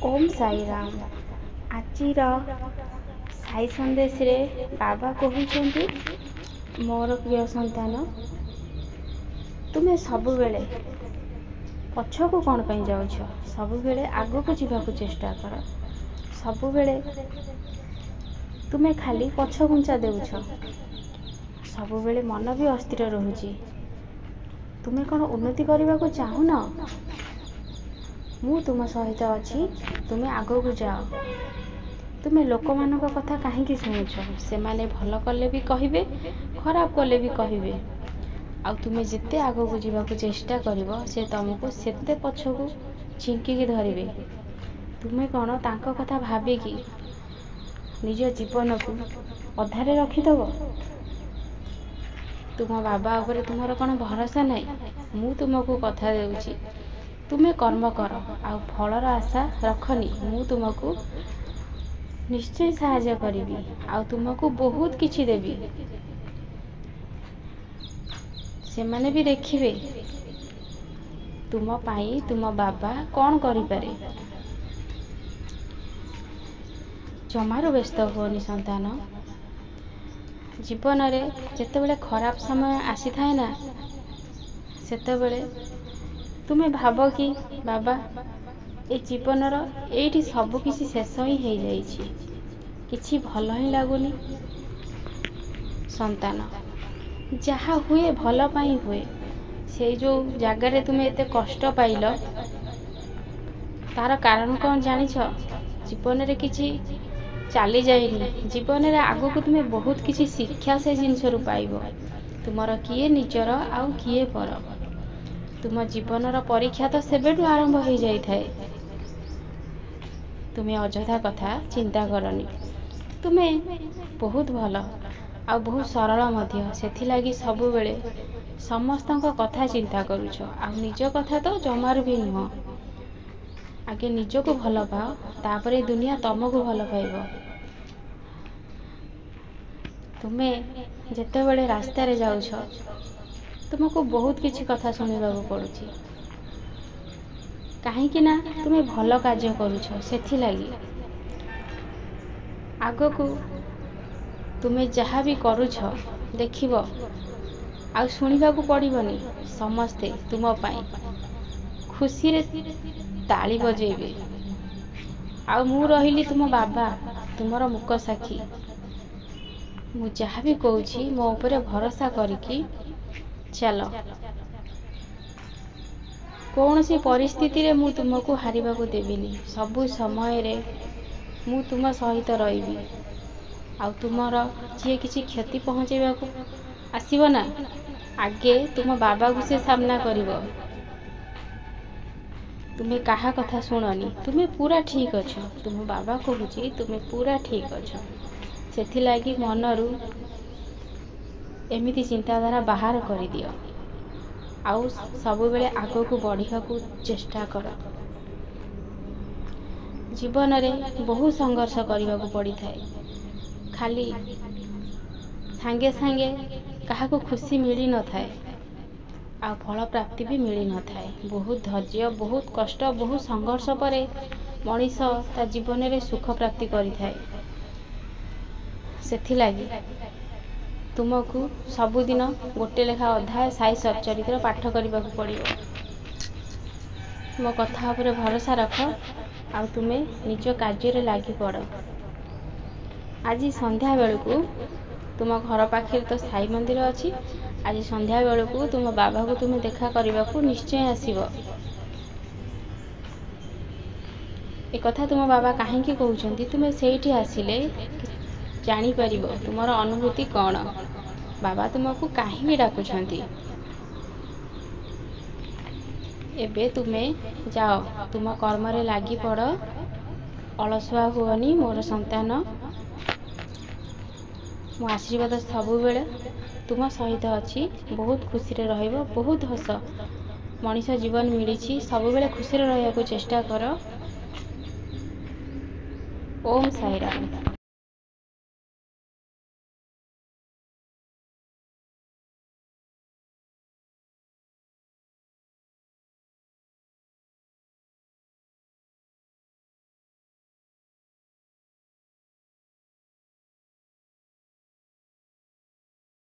ଓମ୍ ସାଇରାମ। ଆଜିର ସାଇ ସନ୍ଦେଶରେ ବାବା କହୁଛନ୍ତି, ମୋର ପ୍ରିୟ ସନ୍ତାନ, ତୁମେ ସବୁବେଳେ ପଛକୁ କ'ଣ ପାଇଁ ଯାଉଛ? ସବୁବେଳେ ଆଗକୁ ଯିବାକୁ ଚେଷ୍ଟା କର। ସବୁବେଳେ ତୁମେ ଖାଲି ପଛଘୁଞ୍ଚା ଦେଉଛ। ସବୁବେଳେ ମନ ବି ଅସ୍ଥିର ରହୁଛି। ତୁମେ କ'ଣ ଉନ୍ନତି କରିବାକୁ ଚାହୁଁନ? ମୁଁ ତୁମ ସହିତ ଅଛି, ତୁମେ ଆଗକୁ ଯାଅ। ତୁମେ ଲୋକମାନଙ୍କ କଥା କାହିଁକି ଶୁଣୁଛ? ସେମାନେ ଭଲ କଲେ ବି କହିବେ, ଖରାପ କଲେ ବି କହିବେ। ଆଉ ତୁମେ ଯେତେ ଆଗକୁ ଯିବାକୁ ଚେଷ୍ଟା କରିବ, ସେ ତୁମକୁ ସେତେ ପଛକୁ ଝିଙ୍କିକି ଧରିବେ। ତୁମେ କ'ଣ ତାଙ୍କ କଥା ଭାବିକି ନିଜ ଜୀବନକୁ ଅଧାରେ ରଖିଦେବ? ତୁମ ବାବା ଉପରେ ତୁମର କ'ଣ ଭରସା ନାହିଁ? ମୁଁ ତୁମକୁ କଥା ଦେଉଛି, ତୁମେ କର୍ମ କର, ଆଉ ଫଳର ଆଶା ରଖନି। ମୁଁ ତୁମକୁ ନିଶ୍ଚୟ ସାହାଯ୍ୟ କରିବି, ଆଉ ତୁମକୁ ବହୁତ କିଛି ଦେବି। ସେମାନେ ବି ଦେଖିବେ ତୁମ ପାଇଁ ତୁମ ବାବା କ'ଣ କରିପାରେ। ଜମାରୁ ବ୍ୟସ୍ତ ହୁଅନି ସନ୍ତାନ। ଜୀବନରେ ଯେତେବେଳେ ଖରାପ ସମୟ ଆସିଥାଏ ନା, ସେତେବେଳେ ତୁମେ ଭାବ କି ବାବା, ଏ ଜୀବନର ଏଇଠି ସବୁ କିଛି ଶେଷ ହିଁ ହେଇଯାଇଛି, କିଛି ଭଲ ହିଁ ଲାଗୁନି। ସନ୍ତାନ, ଯାହା ହୁଏ ଭଲ ପାଇଁ ହୁଏ। ସେଇ ଯେଉଁ ଜାଗାରେ ତୁମେ ଏତେ କଷ୍ଟ ପାଇଲ, ତାର କାରଣ କ'ଣ ଜାଣିଛ? ଜୀବନରେ କିଛି ଚାଲିଯାଇନି। ଜୀବନରେ ଆଗକୁ ତୁମେ ବହୁତ କିଛି ଶିକ୍ଷା ସେ ଜିନିଷରୁ ପାଇବ। ତୁମର କିଏ ନିଜର ଆଉ କିଏ ପର। ତୁମ ଜୀବନର ପରୀକ୍ଷା ତ ସେବେଠୁ ଆରମ୍ଭ ହେଇଯାଇଥାଏ। ତୁମେ ଅଯଥା କଥା ଚିନ୍ତା କରନି। ତୁମେ ବହୁତ ଭଲ ଆଉ ବହୁତ ସରଳ ମଧ୍ୟ। ସେଥିଲାଗି ସବୁବେଳେ ସମସ୍ତଙ୍କ କଥା ଚିନ୍ତା କରୁଛ, ଆଉ ନିଜ କଥା ତ ଜମାରୁ ବି ନୁହଁ। ଆଗେ ନିଜକୁ ଭଲ ପାଅ, ତାପରେ ଦୁନିଆ ତମକୁ ଭଲ ପାଇବ। ତୁମେ ଯେତେବେଳେ ରାସ୍ତାରେ ଯାଉଛ, ତୁମକୁ ବହୁତ କିଛି କଥା ଶୁଣିବାକୁ ପଡ଼ୁଛି। କାହିଁକି ନା ତୁମେ ଭଲ କାର୍ଯ୍ୟ କରୁଛ। ସେଥିଲାଗି ଆଗକୁ ତୁମେ ଯାହା ବି କରୁଛ, ଦେଖିବ ଆଉ ଶୁଣିବାକୁ ପଡ଼ିବନି। ସମସ୍ତେ ତୁମ ପାଇଁ ଖୁସିରେ ତାଳି ବଜେଇବେ। ଆଉ ମୁଁ ରହିଲି ତୁମ ବାବା, ତୁମର ମୂକ ସାକ୍ଷୀ। ମୁଁ ଯାହା ବି କହୁଛି, ମୋ ଉପରେ ଭରସା କରିକି ଚାଲ। କୌଣସି ପରିସ୍ଥିତିରେ ମୁଁ ତୁମକୁ ହାରିବାକୁ ଦେବିନି। ସବୁ ସମୟରେ ମୁଁ ତୁମ ସହିତ ରହିବି। ଆଉ ତୁମର ଯିଏ କିଛି କ୍ଷତି ପହଞ୍ଚାଇବାକୁ ଆସିବ ନା, ଆଗେ ତୁମ ବାବାକୁ ସେ ସାମ୍ନା କରିବ। ତୁମେ କାହା କଥା ଶୁଣନି। ତୁମେ ପୁରା ଠିକ୍ ଅଛ। ତୁମ ବାବା କହୁଛି, ତୁମେ ପୁରା ଠିକ୍ ଅଛ। ସେଥିଲାଗି ମନରୁ ଏମିତି ଚିନ୍ତାଧାରା ବାହାର କରିଦିଅ, ଆଉ ସବୁବେଳେ ଆଗକୁ ବଢ଼ିବାକୁ ଚେଷ୍ଟା କର। ଜୀବନରେ ବହୁ ସଂଘର୍ଷ କରିବାକୁ ପଡ଼ିଥାଏ। ଖାଲି ସାଙ୍ଗେ ସାଙ୍ଗେ କାହାକୁ ଖୁସି ମିଳିନଥାଏ, ଆଉ ଫଳ ପ୍ରାପ୍ତି ବି ମିଳିନଥାଏ। ବହୁତ ଧୈର୍ଯ୍ୟ, ବହୁତ କଷ୍ଟ, ବହୁତ ସଂଘର୍ଷ ପରେ ମଣିଷ ତା ଜୀବନରେ ସୁଖ ପ୍ରାପ୍ତି କରିଥାଏ। ସେଥିଲାଗି ତୁମକୁ ସବୁଦିନ ଗୋଟେ ଲେଖା ଅଧ୍ୟାୟ ସାଇ ସଚ୍ଚରିତ୍ର ପାଠ କରିବାକୁ ପଡ଼ିବ। ମୋ କଥା ଉପରେ ଭରସା ରଖ, ଆଉ ତୁମେ ନିଜ କାର୍ଯ୍ୟରେ ଲାଗି ପଡ଼। ଆଜି ସନ୍ଧ୍ୟା ବେଳକୁ ତୁମ ଘର ପାଖରେ ତ ସାଇ ମନ୍ଦିର ଅଛି। ଆଜି ସନ୍ଧ୍ୟା ବେଳକୁ ତୁମ ବାବାକୁ ତୁମେ ଦେଖା କରିବାକୁ ନିଶ୍ଚୟ ଆସିବ। ଏକଥା ତୁମ ବାବା କାହିଁକି କହୁଛନ୍ତି? ତୁମେ ସେଇଠି ଆସିଲେ ଜାଣିପାରିବ ତୁମର ଅନୁଭୂତି କ'ଣ। ବାବା ତୁମକୁ କାହିଁକି ଡାକୁଛନ୍ତି? ଏବେ ତୁମେ ଯାଅ, ତୁମ କର୍ମରେ ଲାଗି ପଡ଼। ଅଳସୁଆ ହୁଅନି ମୋର ସନ୍ତାନ। ମୋ ଆଶୀର୍ବାଦ ସବୁବେଳେ ତୁମ ସହିତ ଅଛି। ବହୁତ ଖୁସିରେ ରହିବ, ବହୁତ ହସ। ମଣିଷ ଜୀବନ ମିଳିଛି, ସବୁବେଳେ ଖୁସିରେ ରହିବାକୁ ଚେଷ୍ଟା କର। ଓମ୍ ସାଇରାମ।